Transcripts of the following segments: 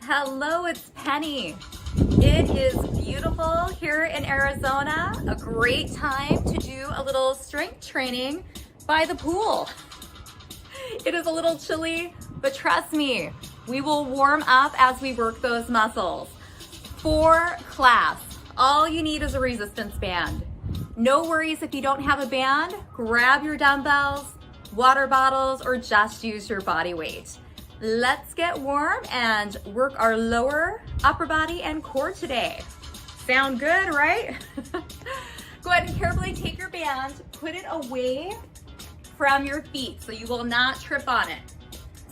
Hello, it's Penny. It is beautiful here in Arizona. A great time to do a little strength training by the pool. It is a little chilly, but trust me, we will warm up as we work those muscles. For class, all you need is a resistance band. No worries if you don't have a band, grab your dumbbells, water bottles, or just use your body weight. Let's get warm and work our lower, upper body, and core today. Sound good, right? Go ahead and carefully take your band, put it away from your feet so you will not trip on it.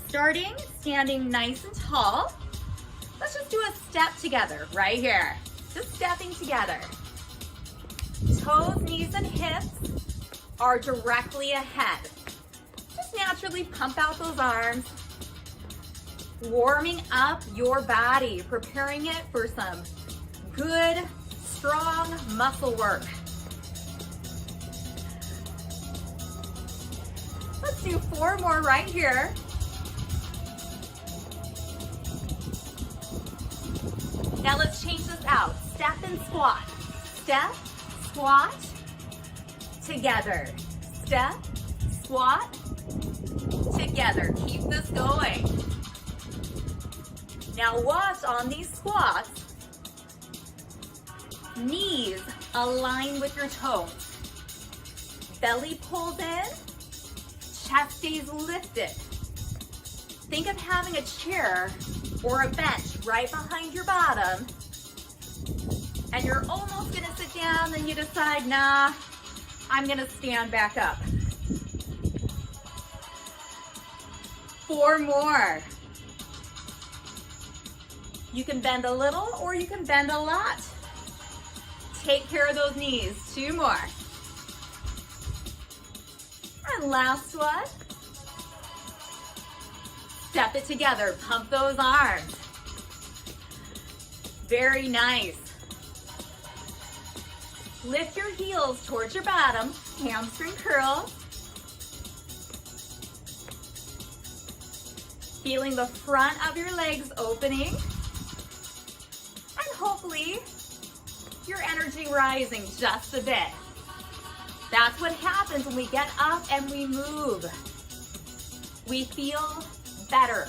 Standing nice and tall. Let's just do a step together right here. Just stepping together. Toes, knees, and hips are directly ahead. Just naturally pump out those arms. Warming up your body, preparing it for some good, strong muscle work. Let's do 4 more right here. Now let's change this out. Step and squat. Step, squat, together. Step, squat, together. Keep this going. Now watch on these squats, knees align with your toes. Belly pulls in, chest stays lifted. Think of having a chair or a bench right behind your bottom, and you're almost gonna sit down, then you decide, nah, I'm gonna stand back up. 4 more. You can bend a little or you can bend a lot. Take care of those knees. 2 more. And last one. Step it together. Pump those arms. Very nice. Lift your heels towards your bottom. Hamstring curls. Feeling the front of your legs opening. Hopefully, your energy rising just a bit. That's what happens when we get up and we move. We feel better.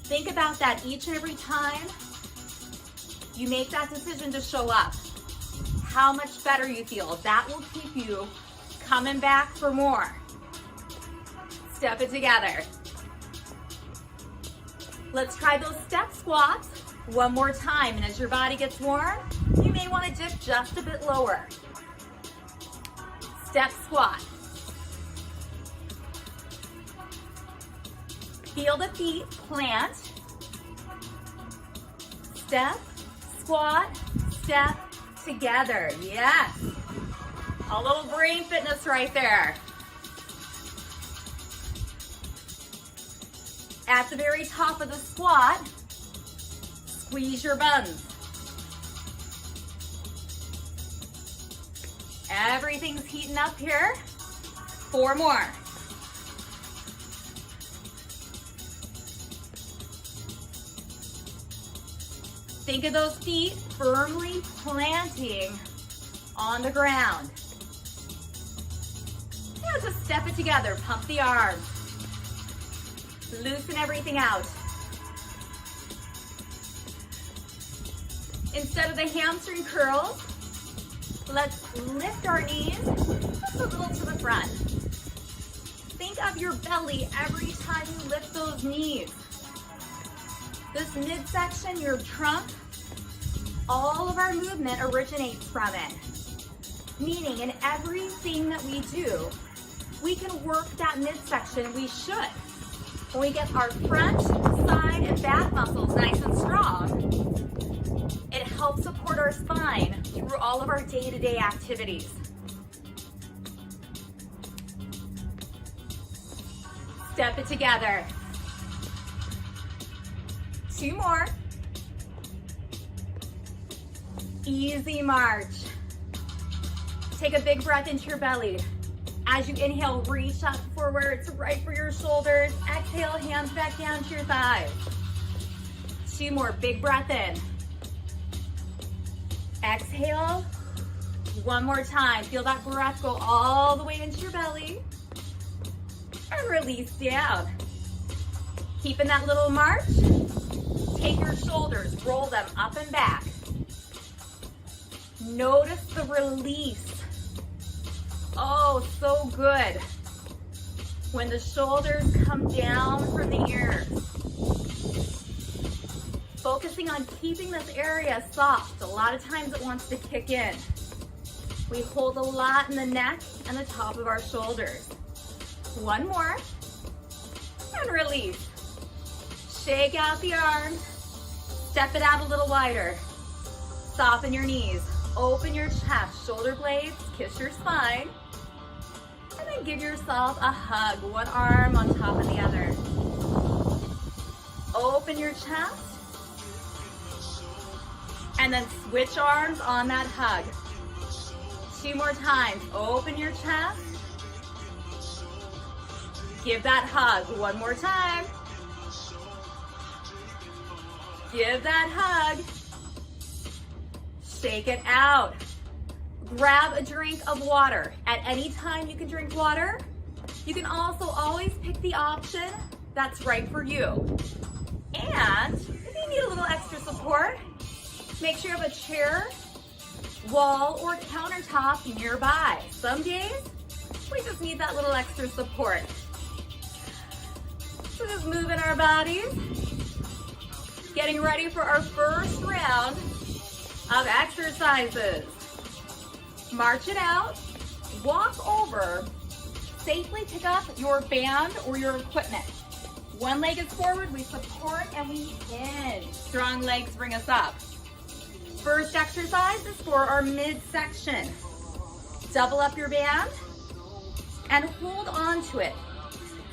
Think about that each and every time you make that decision to show up. How much better you feel. That will keep you coming back for more. Step it together. Let's try those step squats. 1 more time, and as your body gets warm, you may want to dip just a bit lower. Step squat. Feel the feet plant. Step, squat, step together. Yes. A little brain fitness right there. At the very top of the squat, squeeze your buns. Everything's heating up here. 4 more. Think of those feet firmly planting on the ground. Now just step it together. Pump the arms. Loosen everything out. Instead of the hamstring curls, let's lift our knees just a little to the front. Think of your belly every time you lift those knees. This midsection, your trunk, all of our movement originates from it. Meaning in everything that we do, we can work that midsection. We should. When we get our front, side, and back muscles nice and strong, it helps support our spine through all of our day-to-day activities. Step it together. 2 more. Easy march. Take a big breath into your belly. As you inhale, reach up forwards, right for your shoulders. Exhale, hands back down to your thighs. 2 more, big breath in. Exhale. 1 more time. Feel that breath go all the way into your belly. And release down. Keeping that little march. Take your shoulders, roll them up and back. Notice the release. Oh, so good. When the shoulders come down from the ears. Focusing on keeping this area soft. A lot of times it wants to kick in. We hold a lot in the neck and the top of our shoulders. 1 more. And release. Shake out the arms. Step it out a little wider. Soften your knees. Open your chest. Shoulder blades. Kiss your spine. And then give yourself a hug. 1 arm on top of the other. Open your chest. And then switch arms on that hug. 2 more times. Open your chest. Give that hug. 1 more time. Give that hug. Shake it out. Grab a drink of water. At any time you can drink water. You can also always pick the option that's right for you. And if you need a little extra support, make sure you have a chair, wall, or countertop nearby. Some days, we just need that little extra support. So just moving our bodies, getting ready for our first round of exercises. March it out, walk over, safely pick up your band or your equipment. 1 leg is forward, we support and we hinge. Strong legs bring us up. First exercise is for our midsection. Double up your band and hold on to it.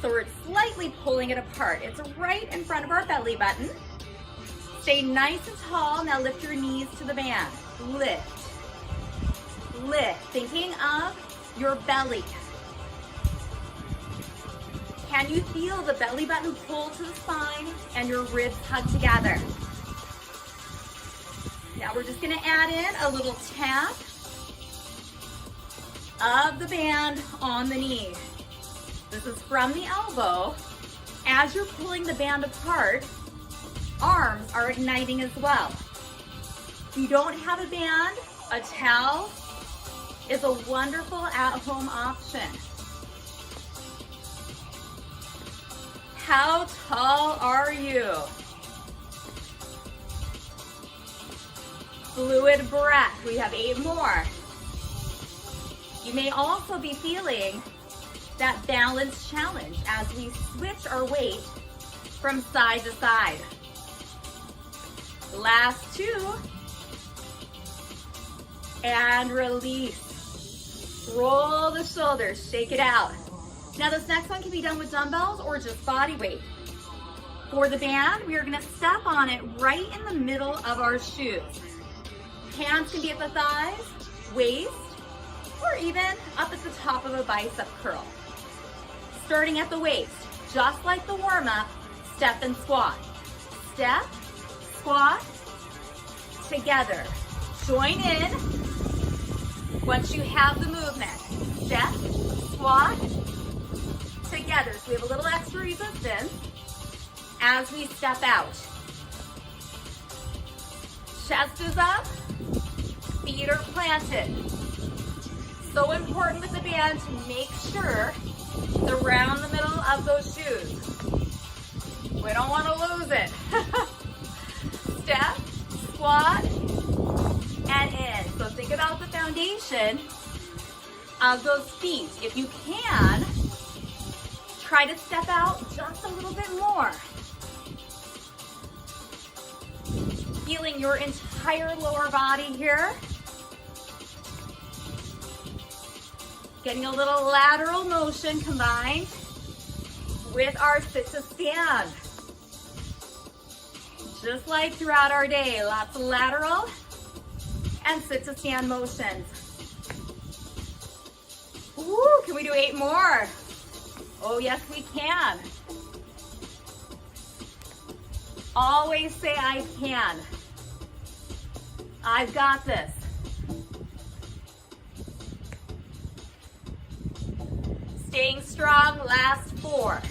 So we're slightly pulling it apart. It's right in front of our belly button. Stay nice and tall. Now lift your knees to the band. Lift. Lift. Thinking of your belly. Can you feel the belly button pull to the spine and your ribs hug together? Now we're just going to add in a little tap of the band on the knee. This is from the elbow. As you're pulling the band apart, arms are igniting as well. If you don't have a band, a towel is a wonderful at-home option. How tall are you? Fluid breath. We have 8 more. You may also be feeling that balance challenge as we switch our weight from side to side. Last 2. And release. Roll the shoulders, shake it out. Now this next one can be done with dumbbells or just body weight. For the band, we are gonna step on it right in the middle of our shoes. Hands can be at the thighs, waist, or even up at the top of a bicep curl. Starting at the waist, just like the warm-up, step and squat. Step, squat, together. Join in once you have the movement. Step, squat, together. So we have a little extra resistance as we step out. Chest is up, feet are planted. So important with the band to make sure it's around the middle of those shoes. We don't want to lose it. Step, squat, and in. So think about the foundation of those feet. If you can, try to step out just a little bit more. Feeling your entire lower body here. Getting a little lateral motion combined with our sit to stand. Just like throughout our day, lots of lateral and sit to stand motions. Ooh, can we do 8 more? Oh yes, we can. Always say I can. I've got this. Staying strong, last 4.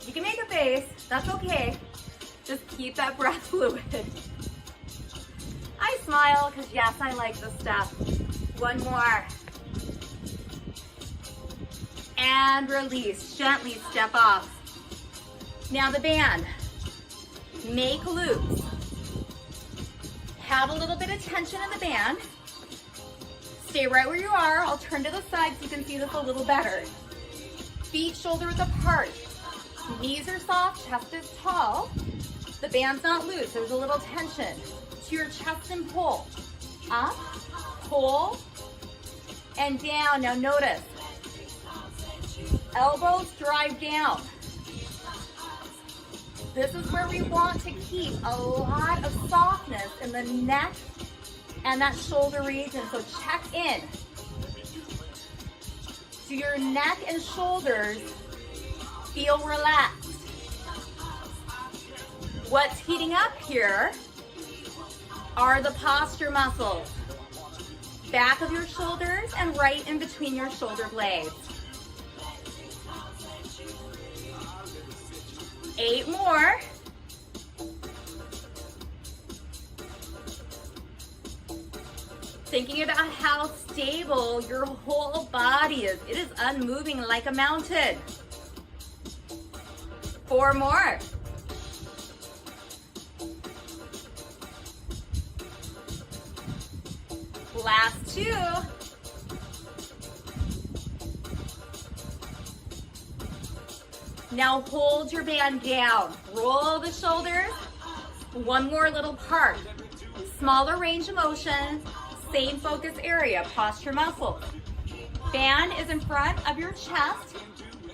You can make a face, that's okay. Just keep that breath fluid. I smile because yes, I like this stuff. 1 more. And release, gently step off. Now the band, make loops. Have a little bit of tension in the band. Stay right where you are. I'll turn to the side so you can see this a little better. Feet shoulder width apart. Knees are soft, chest is tall. The band's not loose, there's a little tension. To your chest and pull. Up, pull, and down. Now notice, elbows drive down. This is where we want to keep a lot of softness in the neck and that shoulder region, so check in. Do your neck and shoulders feel relaxed? What's heating up here are the posture muscles. Back of your shoulders and right in between your shoulder blades. 8 more. Thinking about how stable your whole body is. It is unmoving like a mountain. 4 more. Last 2. Now hold your band down. Roll the shoulders. 1 more little part. Smaller range of motion. Same focus area, posture muscles. Band is in front of your chest.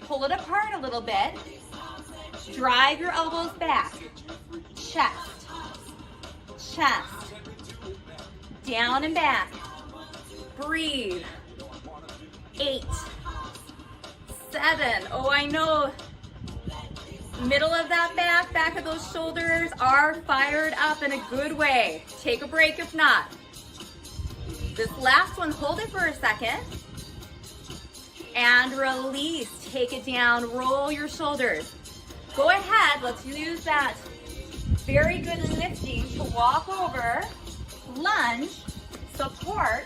Pull it apart a little bit. Drive your elbows back. Chest, chest, down and back. Breathe. 8, 7. Oh, I know. Middle of that back of those shoulders are fired up in a good way. Take a break if not. This last one, hold it for a second. And release, take it down, roll your shoulders. Go ahead, let's use that very good lifting to walk over, lunge, support,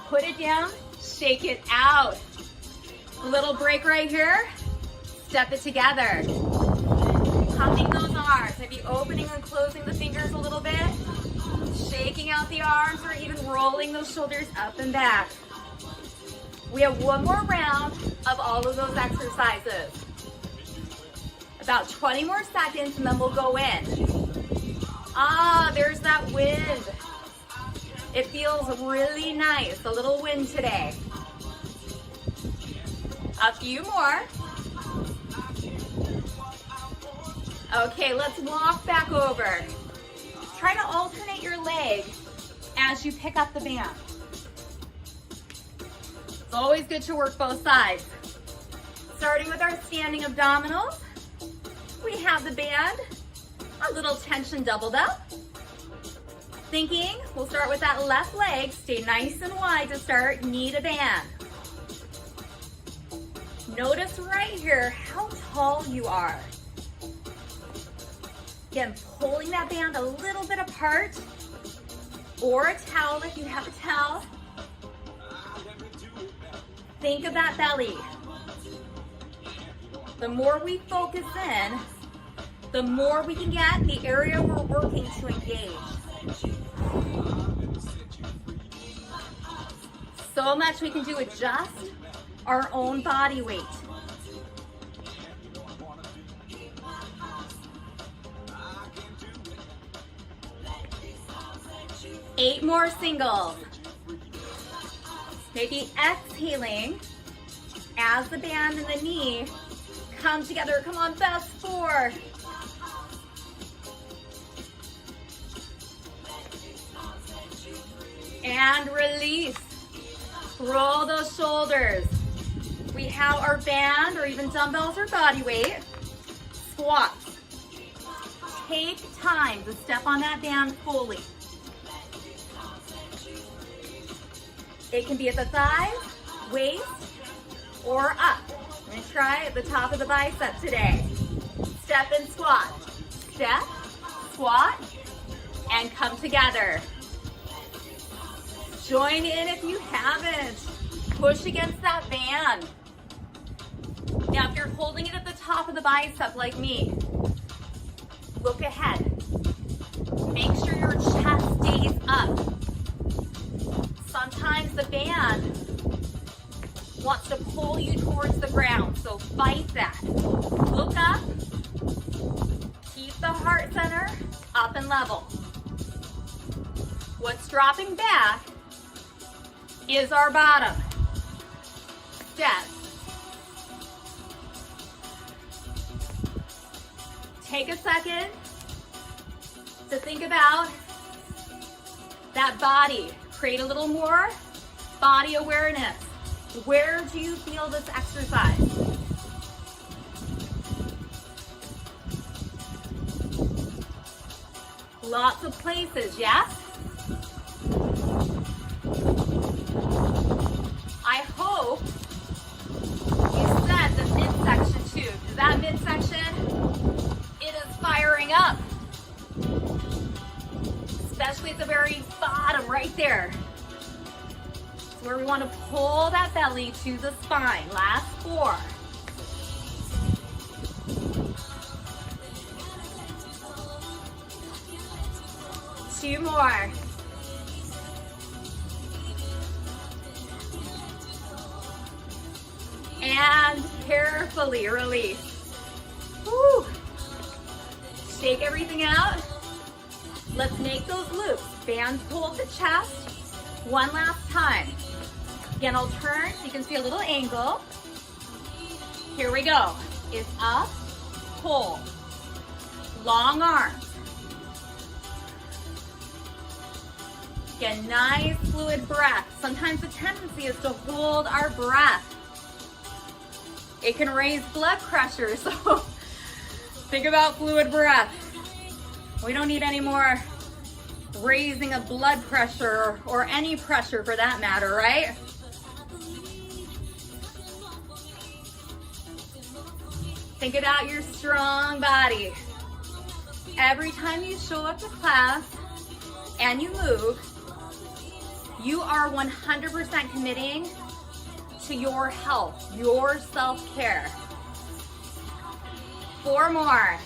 put it down, shake it out. Little break right here, step it together. Humming those arms, maybe opening and closing the fingers a little bit. Shaking out the arms or even rolling those shoulders up and back. We have 1 more round of all of those exercises. About 20 more seconds and then we'll go in. Ah, there's that wind. It feels really nice, a little wind today. A few more. Okay, let's walk back over. Try to alternate your leg as you pick up the band. It's always good to work both sides. Starting with our standing abdominals, we have the band, a little tension doubled up. Thinking, we'll start with that left leg, stay nice and wide to start, need a band. Notice right here how tall you are. Again, pulling that band a little bit apart, or a towel if you have a towel. Think of that belly. The more we focus in, the more we can get the area we're working to engage. So much we can do with just our own body weight. Eight more singles. Maybe exhaling as the band and the knee come together. Come on, best 4. And release. Roll those shoulders. We have our band or even dumbbells or body weight. Squats. take time to step on that band fully. It can be at the thighs, waist, or up. I'm gonna try at the top of the bicep today. Step and squat. Step, squat, and come together. Join in if you haven't. Push against that band. Now, if you're holding it at the top of the bicep like me, look ahead. Make sure your chest stays up. Sometimes the band wants to pull you towards the ground, so fight that. Look up. Keep the heart center up and level. What's dropping back is our bottom. Step. Take a second to think about that body. Create a little more body awareness. Where do you feel this exercise? Lots of places, yes? I hope you said the midsection too, because that midsection, it is firing up. Especially at the very bottom, right there. It's where we want to pull that belly to the spine. Last 4. Two more. And carefully release. Woo. Shake everything out. Let's make those loops. Band pull the chest. One last time. Again, I'll turn so you can see a little angle. Here we go. It's up, pull. Long arms. Again, nice fluid breath. Sometimes the tendency is to hold our breath. It can raise blood pressure, so think about fluid breath. We don't need any more raising of blood pressure or any pressure for that matter, right? Think about your strong body. Every time you show up to class and you move, you are 100% committing to your health, your self-care. 4 more.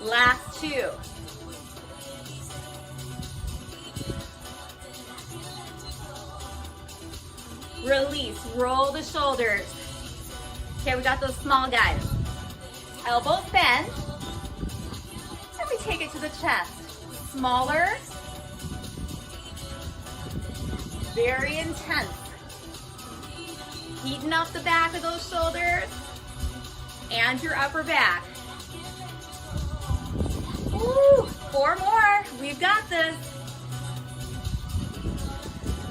Last 2. Release, roll the shoulders. Okay, we got those small guys. Elbows bend. And we take it to the chest. Smaller. Very intense. Heating up the back of those shoulders and your upper back. Woo, 4 more. We've got this.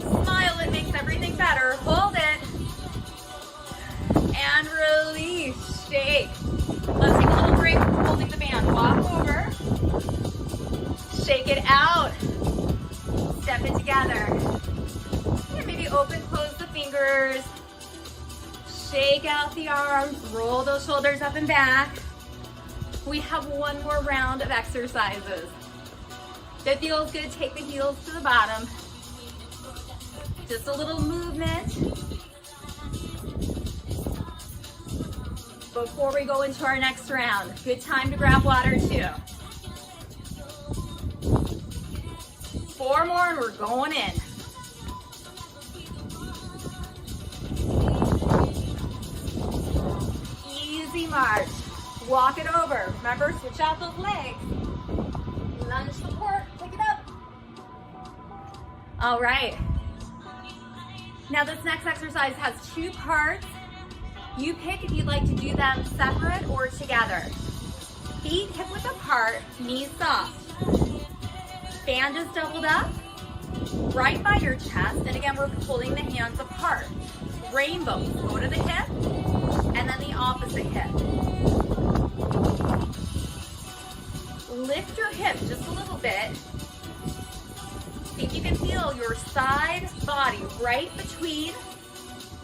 Smile, it makes everything better. Hold it. And release. Shake. Let's take a little break from holding the band. Walk over. Shake it out. Step it together. And maybe open, close the fingers. Shake out the arms. Roll those shoulders up and back. We have 1 more round of exercises. If it feels good, take the heels to the bottom. Just a little movement before we go into our next round. Good time to grab water too. 4 more and we're going in. Easy march. Walk it over. Remember, switch out those legs. Lunge support, pick it up. All right. Now this next exercise has 2 parts. You pick if you'd like to do them separate or together. Feet hip width apart, knees soft. Band is doubled up. right by your chest. And again, we're pulling the hands apart. Rainbow, go to the hip, and then the opposite hip. Lift your hip just a little bit. See if you can feel your side body right between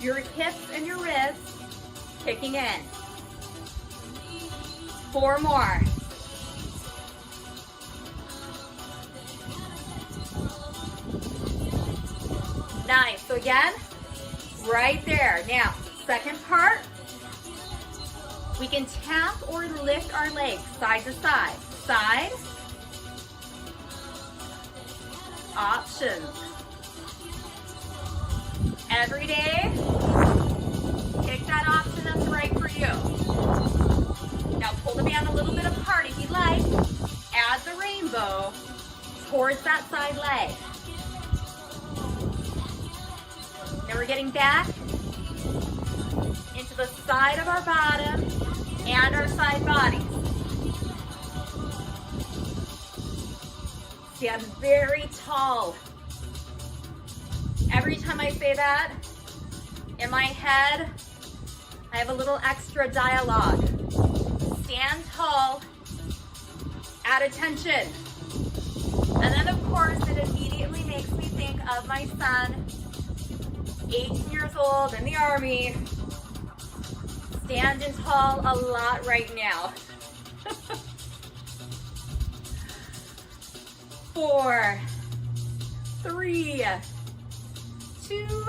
your hips and your ribs kicking in. 4 more. Nice. So again, right there. Now, second part, we can tap or lift our legs side to side. Side. Options. Every day, pick that option that's right for you. Now pull the band a little bit apart if you like. Add the rainbow towards that side leg. Now we're getting back into the side of our bottom and our side bodies. See, I'm very tall. Every time I say that, in my head, I have a little extra dialogue. Stand tall, add attention. And then of course, it immediately makes me think of my son, 18 years old in the Army, standing tall a lot right now. 4, 3, 2,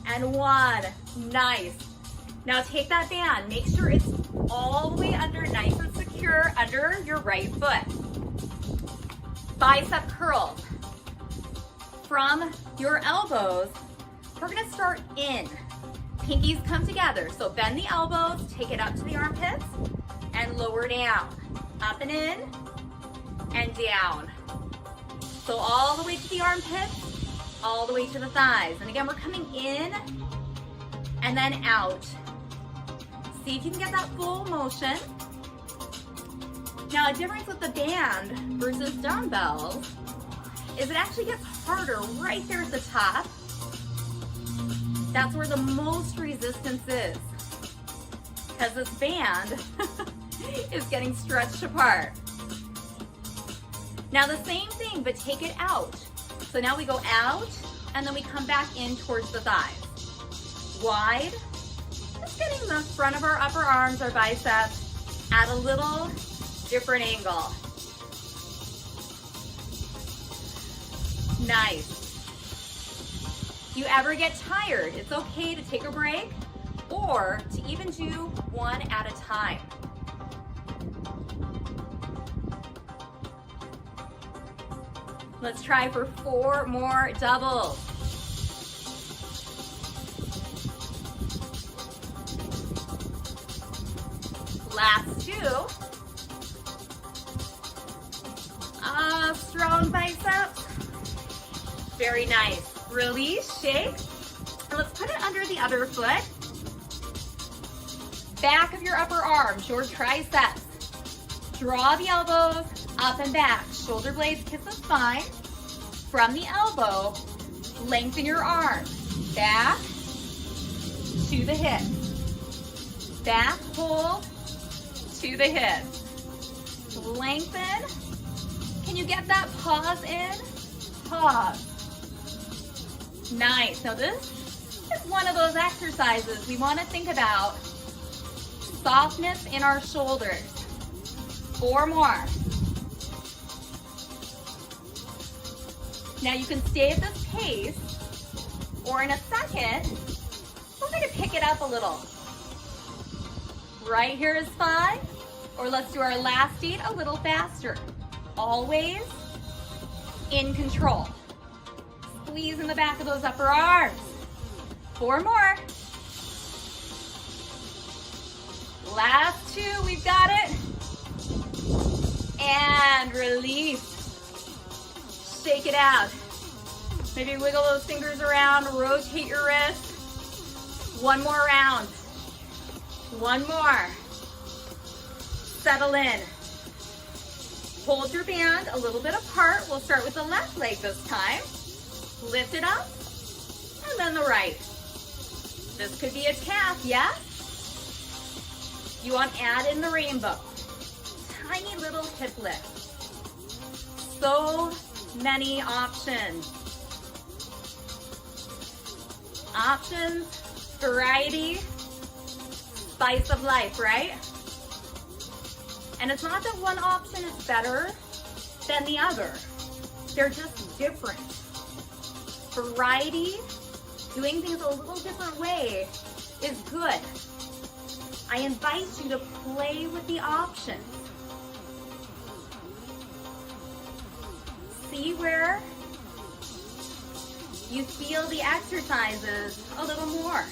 and 1. Nice. Now take that band. Make sure it's all the way under, nice and secure under your right foot. Bicep curls. From your elbows, we're gonna start in. Pinkies come together. So bend the elbows, take it up to the armpits, and lower down. Up and in, and down. So all the way to the armpits, all the way to the thighs. And again, we're coming in and then out. See if you can get that full motion. Now, a difference with the band versus dumbbells is it actually gets harder right there at the top. That's where the most resistance is, because this band is getting stretched apart. Now the same thing, but take it out. So now we go out, and then we come back in towards the thighs. Wide, just getting the front of our upper arms, our biceps, at a little different angle. Nice. If you ever get tired, it's okay to take a break or to even do one at a time. Let's try for 4 more doubles. Last 2. Strong biceps. Very nice. Release, shake. And let's put it under the other foot. Back of your upper arms, your triceps. Draw the elbows up and back. Shoulder blades kiss the spine. From the elbow, lengthen your arms. Back to the hip. Back, pull to the hip. Lengthen. Can you get that pause in? Pause. Nice. Now this is one of those exercises we want to think about softness in our shoulders. 4 more. Now you can stay at this pace, or in a second, we're going to pick it up a little. Right here is 5, or let's do our last beat a little faster. Always in control. Squeeze in the back of those upper arms. 4 more. Last 2, we've got it. And release. Shake it out. Maybe wiggle those fingers around, rotate your wrists. 1 more round. 1 more. Settle in. Hold your band a little bit apart. We'll start with the left leg this time. Lift it up, and then the right. This could be a tap, yes? You want to add in the rainbow. Tiny little hip lift. So many options. Options, variety, spice of life, right? And it's not that one option is better than the other. They're just different. Variety, doing things a little different way, is good. I invite you to play with the options. See where you feel the exercises a little more.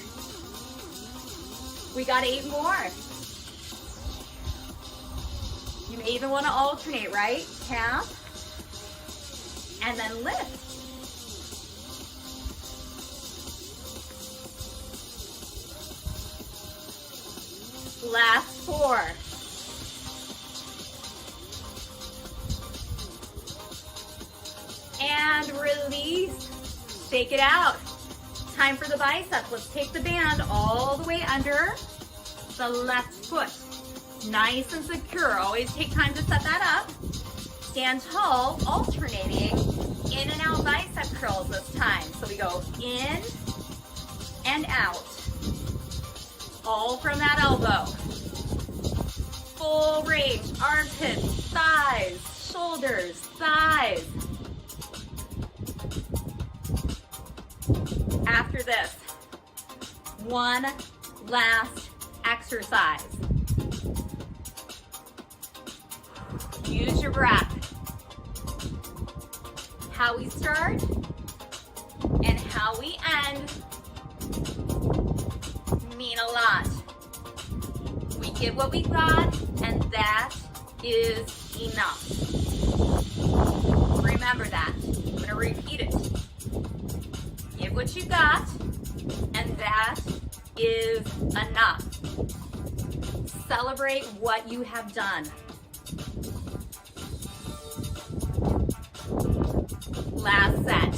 We got 8 more. You may even want to alternate, right? Tap and then lift. Last 4. And release. Shake it out. Time for the biceps. Let's take the band all the way under the left foot. Nice and secure. Always take time to set that up. Stand tall, alternating in and out bicep curls this time. So we go in and out. All from that elbow. Full range, armpits, thighs, shoulders, thighs. After this, one last exercise. Use your breath. How we start and how we end mean a lot. We give what we got, and that is enough. Remember that. I'm going to repeat it. Give what you got, and that is enough. Celebrate what you have done. Last set.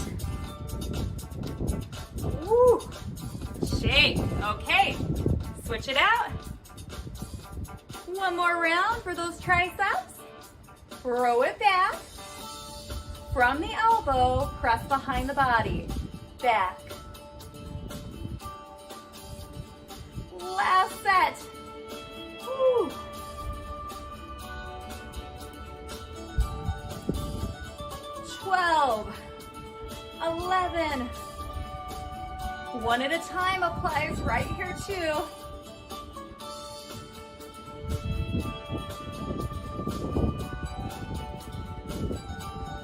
Woo! Shake. Okay. Switch it out. One more round for those triceps. Throw it back. From the elbow, press behind the body. Back. Last set. Woo. $12, $11. One at a time applies right here too.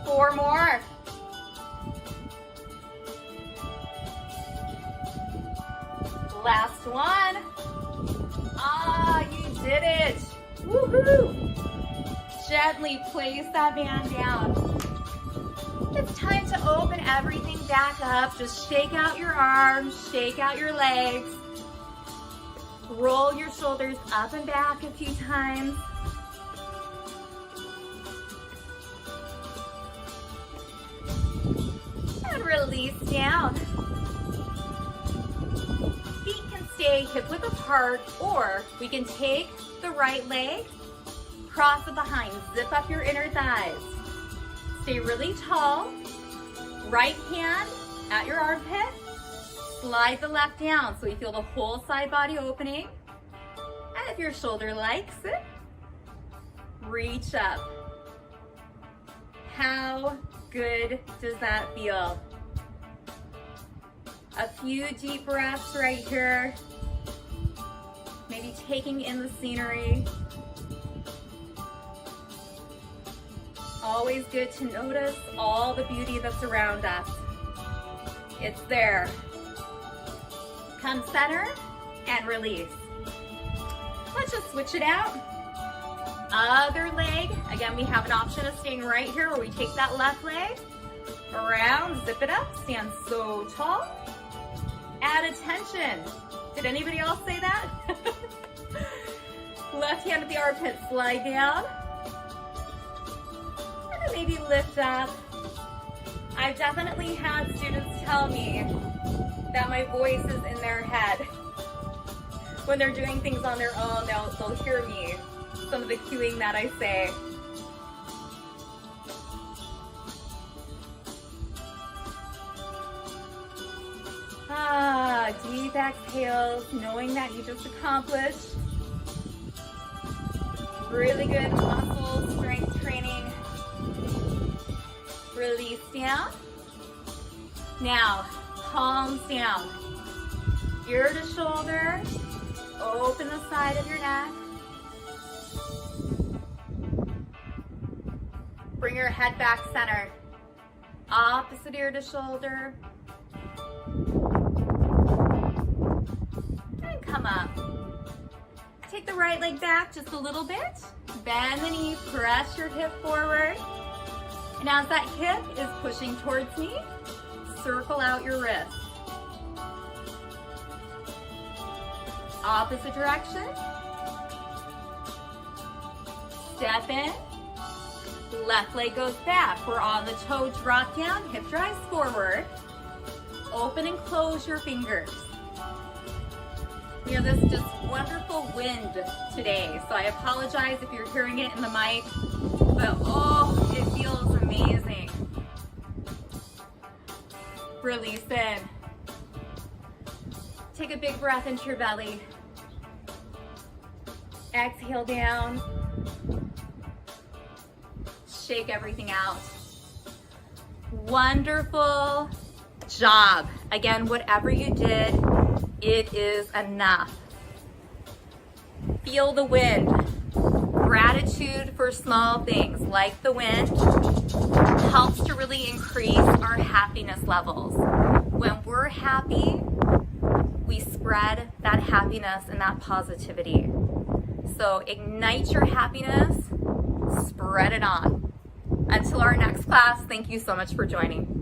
Four more. Last one. Ah, you did it. Woohoo! Gently place that band down. It's time to open everything back up. Just shake out your arms, shake out your legs. Roll your shoulders up and back a few times. And release down. Feet can stay hip width apart, or we can take the right leg, cross it behind, zip up your inner thighs. Stay really tall. Right hand at your armpit. Slide the left down so you feel the whole side body opening. And if your shoulder likes it, reach up. How good does that feel? A few deep breaths right here. Maybe taking in the scenery. Always good to notice all the beauty that's around us. It's there. Come center and release. Let's just switch it out. Other leg. Again, we have an option of staying right here where we take that left leg around, zip it up, stand so tall. Add attention. Did anybody else say that? Left hand at the armpit, slide down. And maybe lift up. I've definitely had students tell me that my voice is in their head. When they're doing things on their own, they'll hear me, some of the cueing that I say. Deep exhales, knowing that you just accomplished really good muscle strength training. Release down. Now, palms down. Ear to shoulder. Open the side of your neck. Bring your head back center. Opposite ear to shoulder. And come up. Take the right leg back just a little bit. Bend the knee, press your hip forward. And as that hip is pushing towards me, circle out your wrist. Opposite direction. Step in. Left leg goes back. We're on the toe drop down, hip drives forward. Open and close your fingers. We have this just wonderful wind today, so I apologize if you're hearing it in the mic, but oh, it feels amazing. Release in. Take a big breath into your belly. Exhale down. Shake everything out. Wonderful job. Again, whatever you did, it is enough. Feel the wind. Gratitude for small things like the wind helps to really increase our happiness levels. When we're happy, we spread that happiness and that positivity. So ignite your happiness, spread it on. Until our next class, thank you so much for joining.